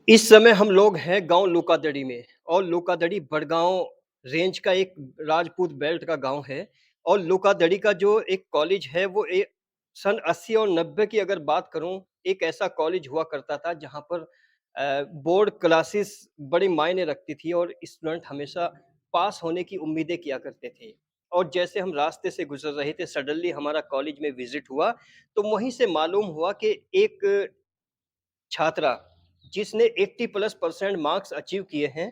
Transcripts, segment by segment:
इस समय हम लोग हैं गाँव लूकादड़ी में और लूकादड़ी बड़गाँव रेंज का एक राजपूत बेल्ट का गाँव है और लूकादड़ी का जो एक कॉलेज है वो सन 80 और 90 की अगर बात करूँ, एक ऐसा कॉलेज हुआ करता था जहाँ पर बोर्ड क्लासेस बड़ी मायने रखती थी और स्टूडेंट हमेशा पास होने की उम्मीदें किया करते थे। और जैसे हम रास्ते से गुज़र रहे थे सडनली हमारा कॉलेज में विज़िट हुआ, तो वहीं से मालूम हुआ कि एक छात्रा जिसने 80 प्लस परसेंट मार्क्स अचीव किए हैं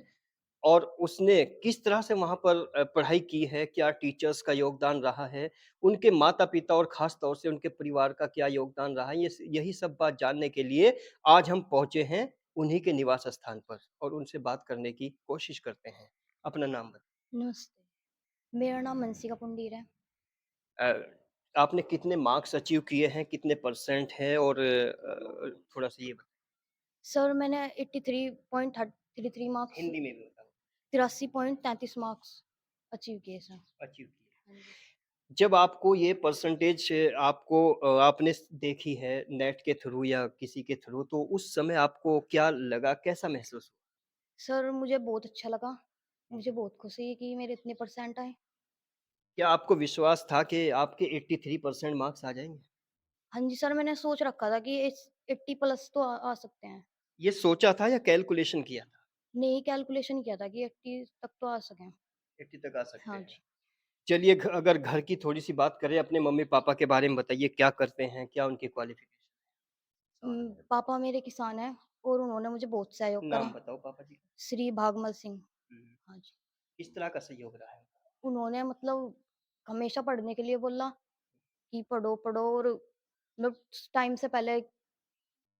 और उसने किस तरह से वहाँ पर पढ़ाई की है, क्या टीचर्स का योगदान रहा है, उनके माता-पिता और ख़ास तौर से उनके परिवार का क्या योगदान रहा है, यही सब बात जानने के लिए आज हम पहुँचे हैं उन्हीं के निवास स्थान पर और उनसे बात करने की कोशिश करते हैं। अपना नाम बताइए। नमस्ते, मेरा नाम मनसिका पुंडीर है। अ, आपने कितने मार्क्स अचीव किए हैं, कितने परसेंट हैं और थोड़ा-सा ये बताइए? सर मैंने 83.33 मार्क्स हिंदी में भी बताओ। 83.33 मार्क्स अचीव किए सर। अचीव किए। हाँ जी। जब आपको ये परसेंटेज आपको आपने देखी है नेट के थ्रू या किसी के थ्रू तो उस समय आपको क्या लगा? कैसा महसूस हुआ? सर मुझे बहुत अच्छा लगा, हुँ। मुझे बहुत खुशी है कि मेरे इतने परसेंट आए। क्या आपको विश्वास था कि आपके 83% मार्क्स आ जाएँगे? हाँ जी सर, मैंने सोच रखा था कि इस 80 प्लस तो आ सकते हैं। ये सोचा था या कैलकुलेशन किया था? नहीं कैलकुलेशन किया था कि 80 तक तो आ सकें। 80 तक आ सकते हाँ हैं। जी। चलिए अगर घर की थोड़ी-सी बात करें अपने मम्मी-पापा के बारे में बताइए क्या करते हैं? क्या उनकी क्वालिफ़िकेशन? पापा मेरे किसान हैं और उन्होंने मुझे बहुत सहयोग नाम करा। बताओ पापा जी का? श्री भागमल सिंह। हुँ। हाँ जी। किस तरह का सहयोग रहा है? उन्होंने मतलब हमेशा पढ़ने के लिए बोला कि पढ़ो, पढ़ो और मतलब टाइम से पहले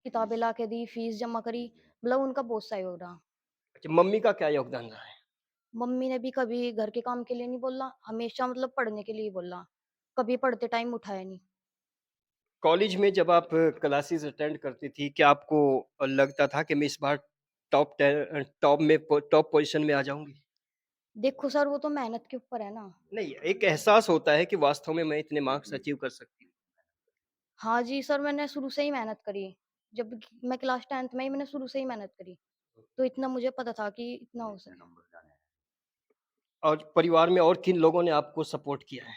किताबें ला के दी, फीस जमा करी, मतलब उनका बहुत सहयोग रहा। अच्छा मम्मी का क्या योगदान रहा है? मम्मी ने भी कभी घर के काम के लिए नहीं बोला, हमेशा मतलब पढ़ने के लिए ही बोला, कभी पढ़ते टाइम उठाया नहीं। कॉलेज में जब आप क्लासेस अटेंड करती थी, क्या आपको लगता था कि मैं इस बार टॉप पोज़ीशन में आ जाऊँगी? देखो सर वो तो मेहनत के ऊपर है ना। नहीं, एक एहसास होता है कि वास्तव में मैं इतने मार्क्स अचीव कर सकती हूँ। हाँ जी, सर मैंने शुरू से ही मेहनत करी। जब मैं क्लास 10th में ही मैंने शुरू से ही मेहनत करी, तो इतना मुझे पता था कि इतना हो सके। और परिवार में और किन लोगों ने आपको सपोर्ट किया है?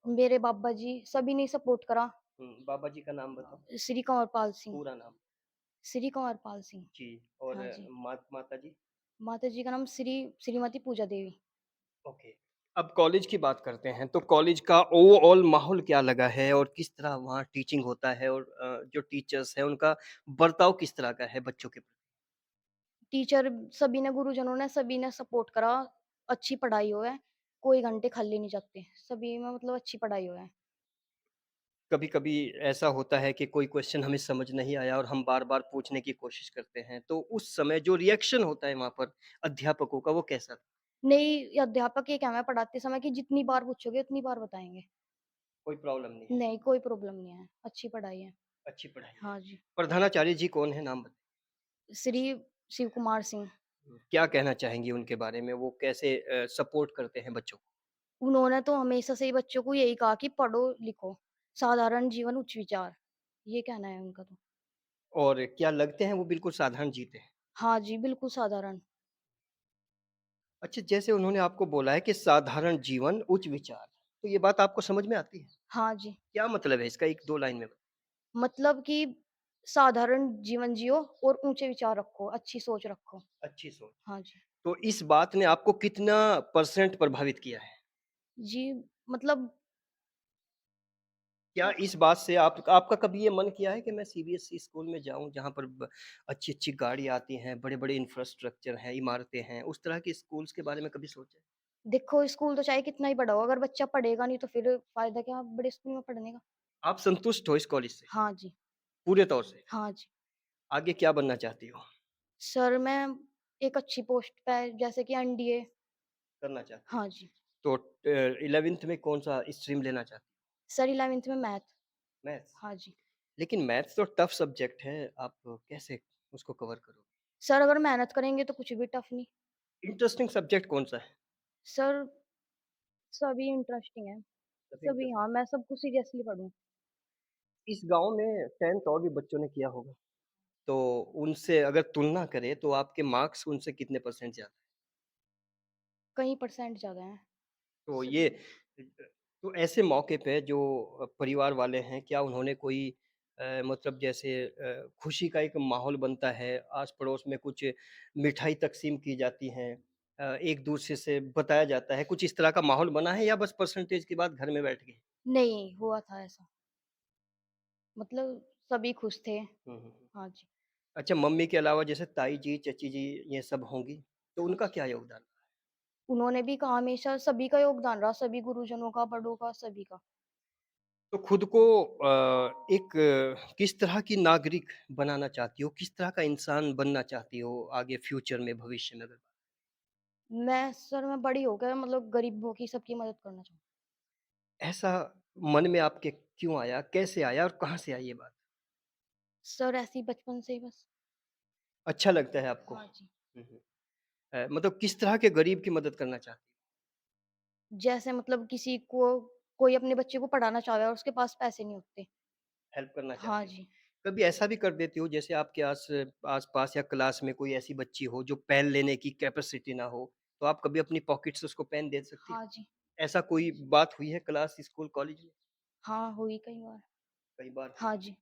मेरे बाबा जी सभी ने सपोर्ट करा, हुँ, बाबा जी का नाम बताओ, श्री कंवरपाल सिंह, पूरा नाम? श्री कंवरपाल सिंह। जी, और हाँ जी। माताजी? माताजी का नाम श्रीमती पूजा देवी। ओके। अब कॉलेज की बात करते हैं, तो कॉलेज का ओवरऑल माहौल क्या लगा है और किस तरह वहाँ टीचिंग होता है और जो टीचर्स हैं, उनका बर्ताव किस तरह का है बच्चों के प्रति? टीचर सभी ने गुरुजनों ने सभी ने सपोर्ट करा, अच्छी पढ़ाई हो है, कोई घंटे खाली नहीं जाते, सभी में मतलब अच्छी पढ़ाई हो है। कभी-कभी ऐसा होता है कि कोई क्वेश्चन हमें समझ नहीं आया और हम बार-बार पूछने की कोशिश करते हैं, तो उस समय जो रिएक्शन होता है वहाँ पर अध्यापकों का वो कैसा था? नहीं, अध्यापक ये क्या है पढ़ाते समय कि जितनी बार पूछोगे उतनी बार बताएँगे। कोई प्रॉब्लम नहीं है, नहीं, कोई प्रॉब्लम नहीं है, अच्छी पढ़ाई है। अच्छी पढ़ाई है। हाँ जी, प्रधानाचार्य जी कौन है नाम बताइए? श्री शिव कुमार सिंह। क्या कहना चाहेंगी उनके बारे में? वो कैसे सपोर्ट करते हैं बच्चों को? उन्होंने तो हमेशा से ही बच्चों को यही कहा कि पढ़ो-लिखो, साधारण जीवन उच्च विचार, ये कहना है उनका तो। और क्या लगते हैं वो बिल्कुल साधारण जीते हैं? हाँ जी, बिल्कुल साधारण। अच्छा जैसे उन्होंने आपको बोला है कि साधारण जीवन उच्च विचार, तो ये बात आपको समझ में आती है? हाँ जी। क्या मतलब है इसका 1-2 लाइन में मतलब कि साधारण जीवन जियो और ऊँचे विचार रखो, अच्छी सोच रखो। अच्छी सोच। हाँ जी। तो इस बात ने आपको कितना परसेंट प्रभावित किया है? जी, मतलब क्या अ, इस बात से आप आपका कभी ये मन किया है कि मैं सीबीएसई स्कूल में जाऊँ जहाँ पर अच्छी-अच्छी गाड़ी आती हैं, बड़े-बड़े इंफ्रास्ट्रक्चर हैं, इमारतें हैं, उस तरह के स्कूल्स के बारे में कभी सोचा है? देखो स्कूल तो चाहे कितना ही बड़ा हो, अगर बच्चा पढ़ेगा नहीं तो फिर फ़ायदा क्या बड़े स्कूल में पढ़ने का? आप संतुष्ट हो इस कॉलेज से, हाँ जी। पूरे तौर से? हाँ जी। आगे क्या बनना चाहती हो? सर मैं एक अच्छी पोस्ट पे जैसे कि एनडीए। करना चाहती हो? हाँ जी। तो 11th में कौन-सा स्ट्रीम लेना चाहती हो? सर 11th में मैथ। मैथ्स? हाँ जी। लेकिन मैथ्स तो टफ सब्जेक्ट है, आप कैसे उसको कवर करोगे? सर अगर मेहनत करेंगे तो कुछ भी टफ़ नहीं। इंटरेस्टिंग सब्जेक्ट कौन-सा है? सर सभी इंटरेस्टिंग है। सभी सभी हाँ, इंटरेस्टिंग मैं सब कुछ सीरियसली पढ़ूँ। इस गाँव में 10th और भी बच्चों ने किया होगा। तो उनसे अगर तुलना करें तो आपके मार्क्स उनसे कितने परसेंट ज़्यादा? कई परसेंट ज़्यादा हैं। तो स ये तो ऐसे मौके पे जो परिवार वाले हैं, क्या उन्होंने कोई मतलब जैसे खुशी का एक माहौल बनता है, आस-पड़ोस में कुछ मिठाई तक़सीम की जाती हैं एक-दूसरे से बताया जाता है, कुछ इस तरह का माहौल बना है या बस परसेंटेज की बात घर में बैठ गई? नहीं, हुआ था ऐसा। मतलब सभी खुश थे। हुँ, हुँ, हुँ। हाँ जी। अच्छा मम्मी के अलावा जैसे ताई जी, चाची जी ये सब होंगी, तो हाँ उनका जी। क्या योगदान? उन्होंने भी कहा हमेशा सभी का योगदान रहा, सभी गुरुजनों का, बड़ों का, सभी का। तो खुद को एक किस तरह की नागरिक बनाना चाहती हो? किस तरह का इंसान बनना चाहती हो आगे फ्यूचर में, भविष्य में अगर मैं बड़ी होकर मतलब गरीबों की सबकी मदद करना चाहूँ। ऐसा मन में आपके क्यों आया? कैसे आया और कहाँ से आई ये बात? सर ऐसे ही बचपन से ही बस। अच्छा लगता है आपको? हाँ जी। हुँ, हुँ। मतलब किस तरह के गरीब की मदद करना चाहती हो? जैसे मतलब किसी को कोई अपने बच्चे को पढ़ाना चाह रहा है और उसके पास पैसे नहीं होते। हेल्प करना हाँ चाहती हो? जी। कभी ऐसा भी कर देती हो जैसे आपके आस-पास या क्लास में कोई ऐसी बच्ची हो जो पेन लेने की कैपेसिटी ना हो, तो आप कभी अपनी पॉकेट से उसको पेन दे सकती हो? हाँ जी। ऐसा कोई बात हुई है क्लास, स्कूल, कॉलेज में? हाँ, हुई कई बार। कई बार हुई हाँ है। जी।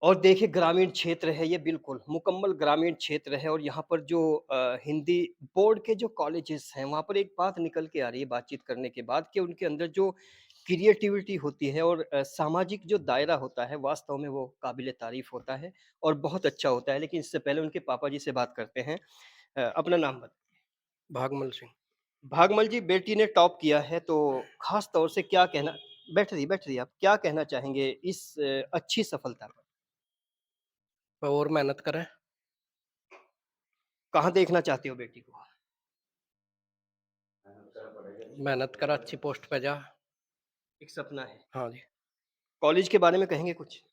और देखिए ग्रामीण क्षेत्र है ये बिल्कुल, मुकम्मल ग्रामीण क्षेत्र है और यहाँ पर जो हिंदी बोर्ड के जो कॉलेजेस हैं, वहाँ पर एक बात निकल के आ रही है बातचीत करने के बाद कि उनके अंदर जो क्रिएटिविटी होती है और सामाजिक जो दायरा होता है, वास्तव में वो काबिल-ए-तारीफ़ होता है और बहुत अच्छा होता है। लेकिन इससे पहले उनके पापा जी से बात करते हैं। अपना नाम बताइए। भागमल सिंह। भागमल जी, बेटी ने टॉप किया है तो ख़ास तौर से क्या कहना बैठ रहिए आप। क्या कहना चाहेंगे इस अच्छी सफलता पर? और मेहनत करें, कहाँ देखना चाहते हो बेटी को? मेहनत कर अच्छी पोस्ट पे जा। एक सपना है। हाँ जी, कॉलेज के बारे में कहेंगे कुछ?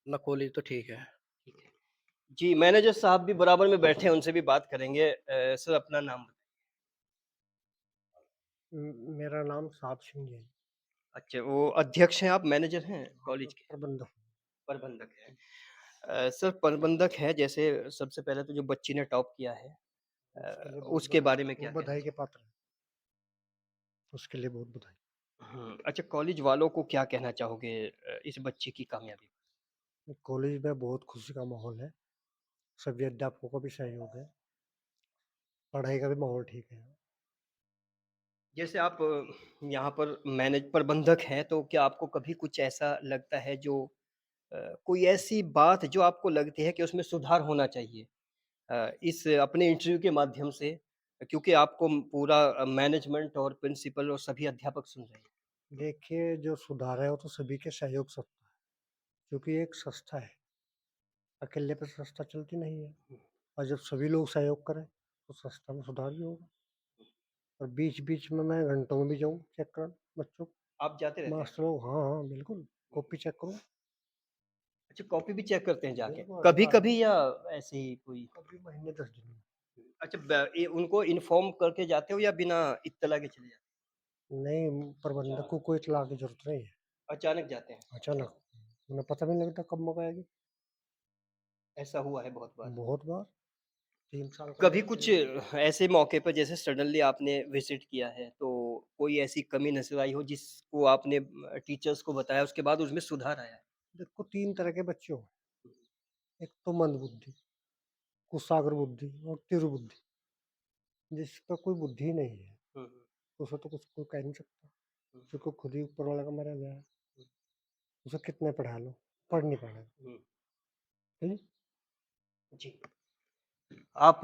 ना कॉलेज तो ठीक है। ठीक है। जी, मैनेजर साहब भी बराबर में बैठे हैं, उनसे भी बात करेंगे। सर अपना नाम बताइए। मेरा नाम सात सिंह है। अच्छा, वो अध्यक्ष हैं आप, मैनेजर हैं हाँ, मैं कॉलेज के? प्रबंधक हूँ। प्रबंधक हैं। सर प्रबंधक हैं, जैसे सबसे पहले तो जो बच्ची ने टॉप किया है उसके लिए उसके बारे में वो क्या कहना बधाई के चाहिए? पात्र है। उसके लिए बहुत बधाई। अच्छा कॉलेज वालों को क्या कहना चाहोगे इस बच्ची की कामयाबी पर? कॉलेज में बहुत खुशी का माहौल है। सभी अध्यापकों का भी सहयोग है। पढ़ाई का भी माहौल ठीक है। जैसे आप यहाँ पर मैनेज प्रबंधक हैं, तो क्या आपको कभी कुछ ऐसा लगता है जो कोई ऐसी बात जो आपको लगती है कि उसमें सुधार होना चाहिए? इस अपने इंटरव्यू के माध्यम से क्योंकि आपको पूरा मैनेजमेंट और प्रिंसिपल और सभी अध्यापक सुन रहे हैं। देखिए जो सुधार है वो तो सभी के सहयोग से होता है। क्योंकि ये एक संस्था है। अकेले पे संस्था चलती नहीं है। और जब सभी लोग सहयोग करें तो संस्था में सुधार भी होगा। और बीच-बीच में मैं घंटों में भी जाऊँ चेक कराने बच्चों को। आप जाते रहते हैं? मास्टर लोग हाँ, हाँ, बिल्कुल। कॉपी चेक करूँ। अच्छा कॉपी भी चेक करते हैं जाके? बिल्कुल अधिकार है। कभी-कभी या ऐसे ही कोई? कभी महीने 10 दिन में। अच्छा उनको इन्फॉर्म करके जाते हो या बिना इत्तला के चले जाते हो? नहीं, प्रबंधक को कोई इत्तला की ज़रूरत नहीं है। अचानक जाते हैं? अचानक, उन्हें पता भी नहीं लगता कब मौका आएगी। ऐसा हुआ है बहुत बार। बहुत बार 3 साल का कभी मेरा कुछ एक्सपीरियंस। ऐसे मौके पर जैसे सडनली आपने विज़िट किया है, तो कोई ऐसी कमी नज़र आई हो जिसको आपने टीचर्स को बताया उसके बाद उसमें सुधार आया है? देखो 3 तरह के बच्चे हो, एक तो मंदबुद्धि, कुशाग्र बुद्धि और तीव्र बुद्धि। जिसका कोई बुद्धि ही नहीं है, हुँ, हुँ, उसे तो कुछ कोई कह नहीं सकता, हुँ, क्योंकि खुद ही ऊपर वाला का मारा गया है। उसे कितने पढ़ा लो, पढ़ नहीं पाएगा। हुँ, ठीक है? जी। आप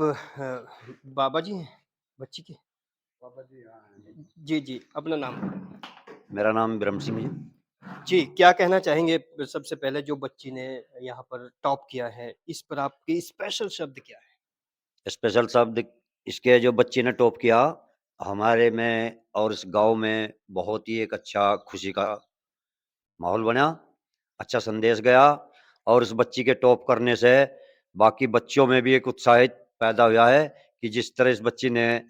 बाबा जी हैं बच्ची के? पापा जी हाँ हैं। जी, जी, अपना नाम बताइए। मेरा नाम ब्रह्म सिंह जी। जी, क्या कहना चाहेंगे सबसे पहले जो बच्ची ने यहाँ पर टॉप किया है, इस पर आपकी स्पेशल शब्द क्या है? स्पेशल शब्द इसके जो बच्चे ने टॉप किया, हमारे में और इस गाँव में बहुत ही एक अच्छा खुशी का माहौल बना, अच्छा संदेश गया और उस बच्ची के टॉप करने से बाकी बच्चों में भी एक उत्साहित पैदा हुआ है कि जिस तरह इस बच्ची ने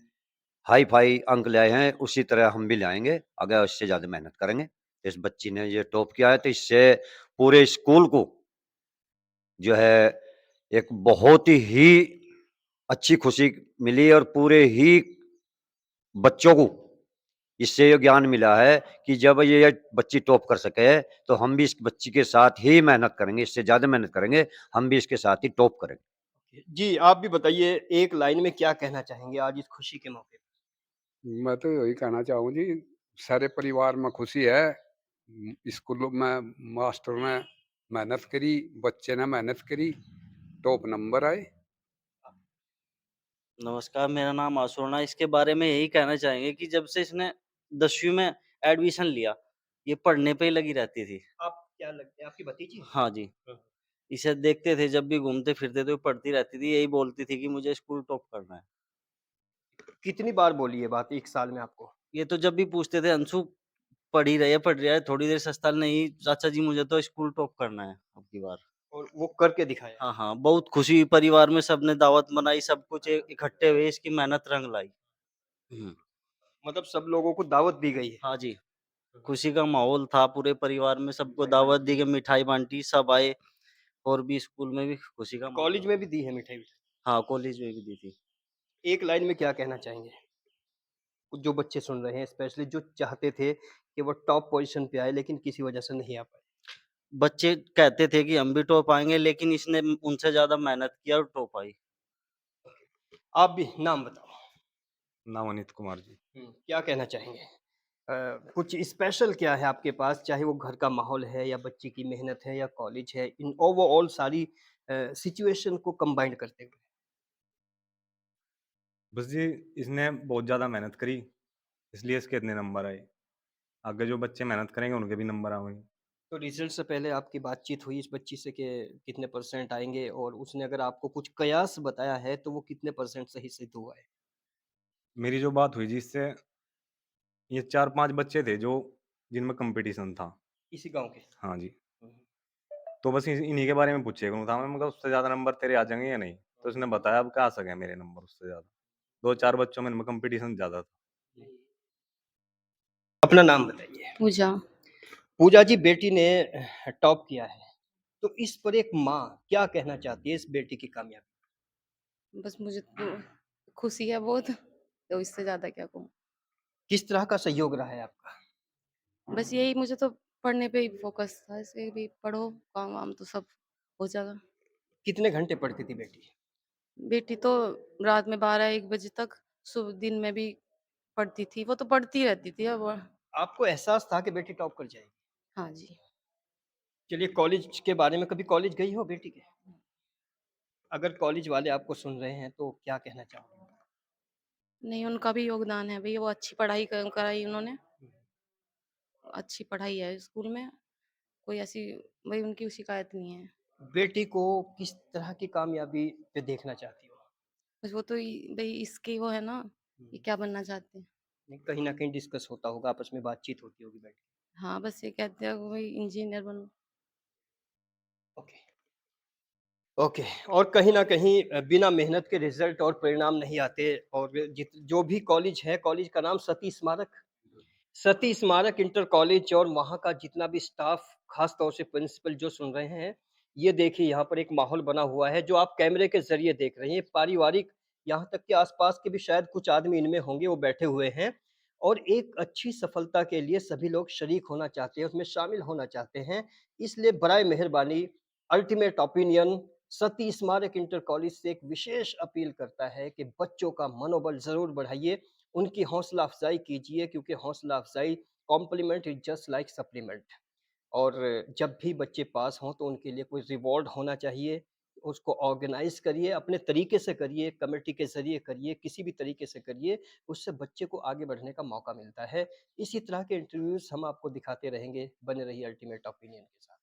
हाई-फाई अंक लाए हैं, उसी तरह हम भी लाएँगे, अगर इससे ज़्यादा मेहनत करेंगे। इस बच्ची ने ये टॉप किया है, तो इससे पूरे स्कूल को जो है एक बहुत ही अच्छी खुशी मिली और पूरे ही बच्चों को इससे ये ज्ञान मिला है कि जब ये बच्ची टॉप कर सके, तो हम भी इस बच्ची के साथ ही मेहनत करेंगे, इससे ज़्यादा मेहनत करेंगे, हम भी इसके साथ ही टॉप करेंगे। जी, आप भी बताइए एक लाइन में क्या कहना चाहेंगे आज इस खुशी के मौके पे? मैं तो यही कहना चाहूँ जी, सारे परिवार में खुशी है। स्कूलों में मास्टर ने मेहनत करी, बच्चे ने मेहनत करी, टॉप नंबर आए। नमस्कार, मेरा नाम आशुर्णा। इसके बारे में यही कहना चाहेंगे कि जब से इसने 10वीं में एडमिशन लिया, ये पढ़ने पे ही लगी रहती थी। आप क्या लगते हैं आपकी भतीजी? हाँ जी, हाँ। इसे देखते थे जब भी घूमते-फिरते थे, वो पढ़ती रहती थी, यही बोलती थी कि मुझे स्कूल टॉप करना है। कितनी बार बोली ये बात 1 साल में आपको? ये तो जब भी पूछते थे, "अंशु पढ़ रही है?" थोड़ी देर सस्ता नहीं, "चाचा जी मुझे तो स्कूल टॉप करना है अब की बार।" और वो करके दिखाया। हाँ, हाँ, बहुत खुशी हुई परिवार में, सबने दावत बनाई, सब कुछ इकट्ठे हुए, इसकी मेहनत रंग लाई। हुँ, मतलब सब लोगों को दावत दी गई है। हाँ जी। खुशी का माहौल था पूरे परिवार में, सबको दावत दी गई, मिठाई बाँटी, सब आए और भी स्कूल में भी खुशी का माहौल कॉलेज में भी दी है मिठाई? हाँ, कॉलेज में भी दी थी। एक लाइन में क्या कहना चाहेंगे? जो बच्चे सुन रहे हैं स्पेशली जो चाहते थे कि वो टॉप पोज़ीशन पे आए लेकिन किसी वजह से नहीं आ पाए। बच्चे कहते थे कि हम भी टॉप आएँगे, लेकिन इसने उनसे ज़्यादा मेहनत किया और टॉप आई। आप भी नाम बताओ? नाम अनित कुमार जी। क्या कहना चाहेंगे? कुछ स्पेशल क्या है आपके पास, चाहे वो घर का माहौल है या बच्चे की मेहनत है या कॉलेज है, इन ओवरऑल सारी सिचुएशन को कंबाइंड करते हुए? बस जी, इसने बहुत ज़्यादा मेहनत करी, इसलिए इसके इतने नंबर आए। आगे जो बच्चे मेहनत करेंगे उनके भी नंबर आएँगे। तो रिज़ल्ट से पहले आपकी बातचीत हुई इस बच्ची से कि कितने परसेंट आएँगे और उसने अगर आपको कुछ कयास बताया है, तो वो कितने परसेंट सही सिद्ध हुआ है? मेरी जो बात हुई जी इससे, ये 4-5 बच्चे थे जो जिनमें कॉम्पिटिशन था। इसी गाँव के? हाँ जी, हुँ, तो बस इन्हीं के बारे में पूछे करूँ था मैं, मगर उससे ज़्यादा नंबर तेरे आ जाएँगे या नहीं? तो उसने बताया अब कहाँ आ सके मेरे नंबर उससे ज़्यादा। 2-4 बच्चों में इनमें कॉम्पिटिशन ज़्यादा था। अपना नाम बताइए? पूजा। पूजा जी बेटी ने टॉप किया है, तो इस पर एक माँ क्या कहना चाहती है इस बेटी की कामयाबी? बस मुझे तो खुशी है बहुत, तो इससे ज़्यादा क्या कहूँ। किस तरह का सहयोग रहा है आपका? बस यही मुझे तो पढ़ने पे ही फ़ोकस था, ऐसे भी पढ़ो, काम-वाम तो सब हो जाएगा। कितने घंटे पढ़ती थी बेटी? बेटी तो रात में 12-1 बजे तक, दिन में भी पढ़ती थी, वो तो पढ़ती रहती थी अब। आपको एहसास था कि बेटी टॉप कर जाएगी? हाँ जी। चलिए कॉलेज के बारे में कभी कॉलेज गई हो बेटी के? अगर कॉलेज वाले आपको सुन रहे हैं तो क्या कहना चाहोगे? नहीं, उनका भी योगदान है भई, वो अच्छी पढ़ाई कराई उन्होंने, अच्छी पढ़ाई है स्कूल में, कोई ऐसी भई उनकी शिकायत नहीं है। बेटी को किस तरह की कामयाबी पे देखना चाहती हो? बस वो तो भई इसकी वो है ना, ये क्या बनना चाहते हैं। नहीं, कहीं न कहीं डिस्कस होता होगा, आपस में बातचीत होती होगी बैठ के। हाँ, बस ये कहते हैं कि भई इंजीनियर बनो। ओके, ओके और कहीं न कहीं बिना मेहनत के रिज़ल्ट और परिणाम नहीं आते और जो भी कॉलेज है, कॉलेज का नाम सती स्मारक सती स्मारक इंटर कॉलेज और वहाँ का जितना भी स्टाफ, ख़ास तौर से प्रिंसिपल जो सुन रहे हैं, ये देखिए यहाँ पर एक माहौल बना हुआ है जो आप कैमरे के ज़रिए देख रहे हैं। पारिवारिक यहाँ तक कि आस-पास के भी शायद कुछ आदमी इनमें होंगे, वो बैठे हुए हैं और एक अच्छी सफलता के लिए सभी लोग शरीक होना चाहते हैं, उसमें शामिल होना चाहते हैं। इसलिए बराए मेहरबानी अल्टीमेट ओपिनियन सती स्मारक इंटर कॉलेज से एक विशेष अपील करता है कि बच्चों का मनोबल ज़रूर बढ़ाइए, उनकी हौसला अफ़ज़ाई कीजिए क्योंकि हौसला अफ़ज़ाई compliment is just like supplement और जब भी बच्चे पास हों तो उनके लिए कोई रिवॉर्ड होना चाहिए। उसको ऑर्गेनाइज़ करिए, अपने तरीके से करिए, कमेटी के ज़रिए करिए, किसी भी तरीके से करिए, उससे बच्चे को आगे बढ़ने का मौका मिलता है। इसी तरह के इंटरव्यूज़ हम आपको दिखाते रहेंगे। बने रहिए अल्टीमेट ओपिनियन के साथ।